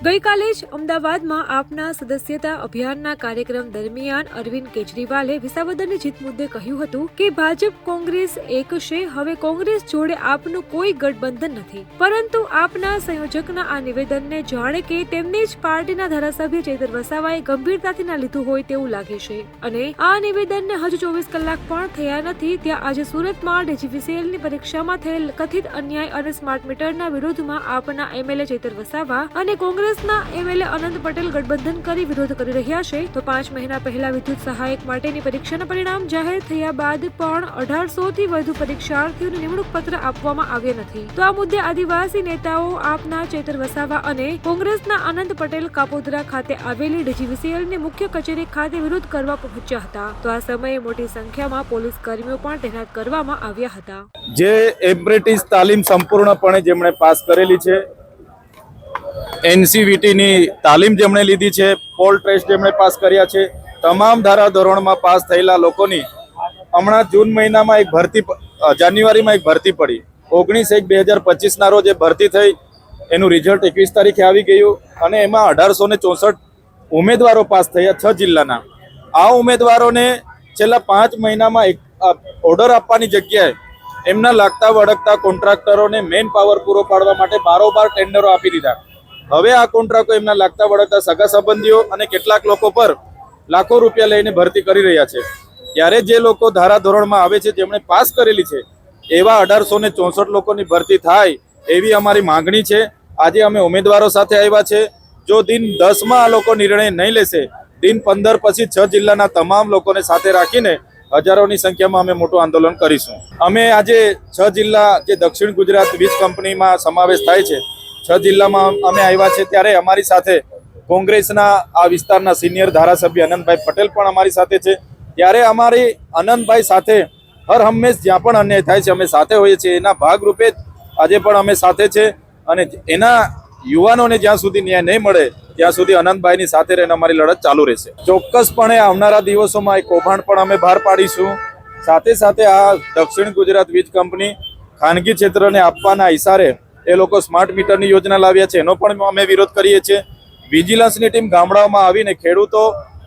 ગઈકાલે જ અમદાવાદમાં આપના સદસ્યતા અભિયાનના કાર્યક્રમ દરમિયાન અરવિંદ કેજરીવાલે વિસાવદરની જીત મુદ્દે કહ્યું હતું કે ભાજપ કોંગ્રેસ એક છે, હવે કોંગ્રેસ જોડે આપનું કોઈ ગઠબંધન નથી. પરંતુ આપના સંયોજકના આ નિવેદનને જાણે કે તેમની જ પાર્ટીના ધારાસભ્ય ચૈતર વસાવાએ ગંભીરતાથી ના લીધું હોય તેવું લાગે છે. અને આ નિવેદનને હજુ 24 કલાક પણ થયા નથી ત્યાં આજે સુરતમાં DGVCLની પરીક્ષામાં થયેલ કથિત અન્યાય અને સ્માર્ટ મીટરના વિરોધમાં આપના એમએલએ ચૈતર વસાવા અને કોંગ્રેસના એમએલએ અનંત પટેલ ગઠબંધન કરી વિરોધ કરી રહ્યા છે. તો 5 મહિના પહેલા વિદ્યુત સહાયક માટેની પરીક્ષાના પરિણામ જાહેર થયા બાદ પણ 1800 થી વધુ પરીક્ષાર્થીઓને નિમણૂક પત્ર આપવામાં આવ્યા નથી. તો આ મુદ્દે આદિવાસી નેતાઓ આપના ચૈતર વસાવા અને કોંગ્રેસના અનંત પટેલ કાપોદ્રા ખાતે આવેલી DGVCLની મુખ્ય કચેરી ખાતે વિરોધ કરવા પહોંચ્યા હતા. તો આ સમયે મોટી સંખ્યામાં પોલીસ કર્મીઓ પણ તૈનાત કરવામાં આવ્યા હતા. જે એપ્રેન્ટિસ તાલીમ સંપૂર્ણપણે જેમણે પાસ કરેલી છે, NCVT ની તાલીમ જેમણે લીધી છે, પોલ ટેસ્ટ જેમણે પાસ કર્યા છે, તમામ ધારાધોરણમાં પાસ થયેલા લોકોની હમણાં જૂન મહિનામાં એક ભરતી, જાન્યુઆરીમાં એક ભરતી પડી. 19/1/2025 ના રોજ એ ભરતી થઈ. એનું રિઝલ્ટ 21 તારીખે આવી ગયું અને એમાં 1864 ઉમેદવારો પાસ થયા 6 જિલ્લાના. આ ઉમેદવારોને છેલ્લા 5 મહિનામાં એક ઓર્ડર આપવાની જગ્યાએ એમના લાગતા વળગતા કોન્ટ્રાક્ટરોને મેન પાવર પૂરો પાડવા માટે બારોબાર ટેન્ડરો આપી દીધા. હવે આ કોન્ટ્રાક્ટો એમના લાગતા વળગતા સગા સંબંધીઓ અને કેટલાક લોકો પર લાખો રૂપિયા લઈને ભરતી કરી રહ્યા છે. ત્યારે જે લોકો ધારાધોરણમાં આવે છે, જેમણે પાસ કરેલી છે, એવા 1864 લોકોની ભરતી થાય એવી અમારી માંગણી છે. આજે અમે ઉમેદવારો સાથે આવ્યા છે. જો દિન 10માં આ લોકો નિર્ણય નહીં લેશે, દિન 15 પછી 6 જિલ્લાના તમામ લોકોને સાથે રાખીને હજારોની સંખ્યામાં અમે મોટું આંદોલન કરીશું. અમે આજે 6 જિલ્લા જે દક્ષિણ ગુજરાત વીજ કંપનીમાં સમાવેશ થાય છે, 6 જિલ્લામાં અમે આવ્યા છે. ત્યારે અમારી સાથે કોંગ્રેસના આ વિસ્તારના સિનિયર ધારાસભ્ય અનંતભાઈ પટેલ પણ અમારી સાથે છે. ત્યારે અમારી અનંતભાઈ સાથે હર હંમેશ જ્યાં પણ અન્યાય થાય છે અમે સાથે હોઈએ છીએ. એના ભાગરૂપે આજે પણ અમે સાથે છે અને એના યુવાનોને જ્યાં સુધી ન્યાય નહીં મળે ત્યાં સુધી અનંતભાઈની સાથે રહીને અમારી લડત ચાલુ રહેશે. ચોક્કસપણે આવનારા દિવસોમાં એક કૌભાંડ પણ અમે બહાર પાડીશું. સાથે સાથે આ દક્ષિણ ગુજરાત વીજ કંપની ખાનગી ક્ષેત્રને આપવાના ઇશારે એ લોકો સ્માર્ટ મીટરની યોજના લાવ્યા છે, એનો પણ અમે વિરોધ કરીએ છીએ. વિજિલન્સની ટીમ ગામડાઓમાં આવીને ખેડૂતો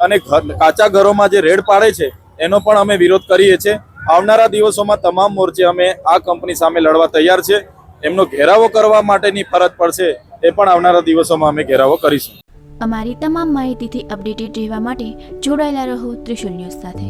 અને કાચા ઘરોમાં જે રેડ પાડે છે એનો પણ અમે વિરોધ કરીએ છીએ. આવનારા દિવસોમાં તમામ મોરચે અમે આ કંપની સામે લડવા તૈયાર છે. એમનો ઘેરાવો કરવા માટેની ફરજ પડશે એ પણ આવનારા દિવસોમાં અમે ઘેરાવો કરીશું. અમારી તમામ માહિતીથી અપડેટેડ રહેવા માટે જોડાયેલા રહો ત્રિશુલ ન્યૂઝ સાથે.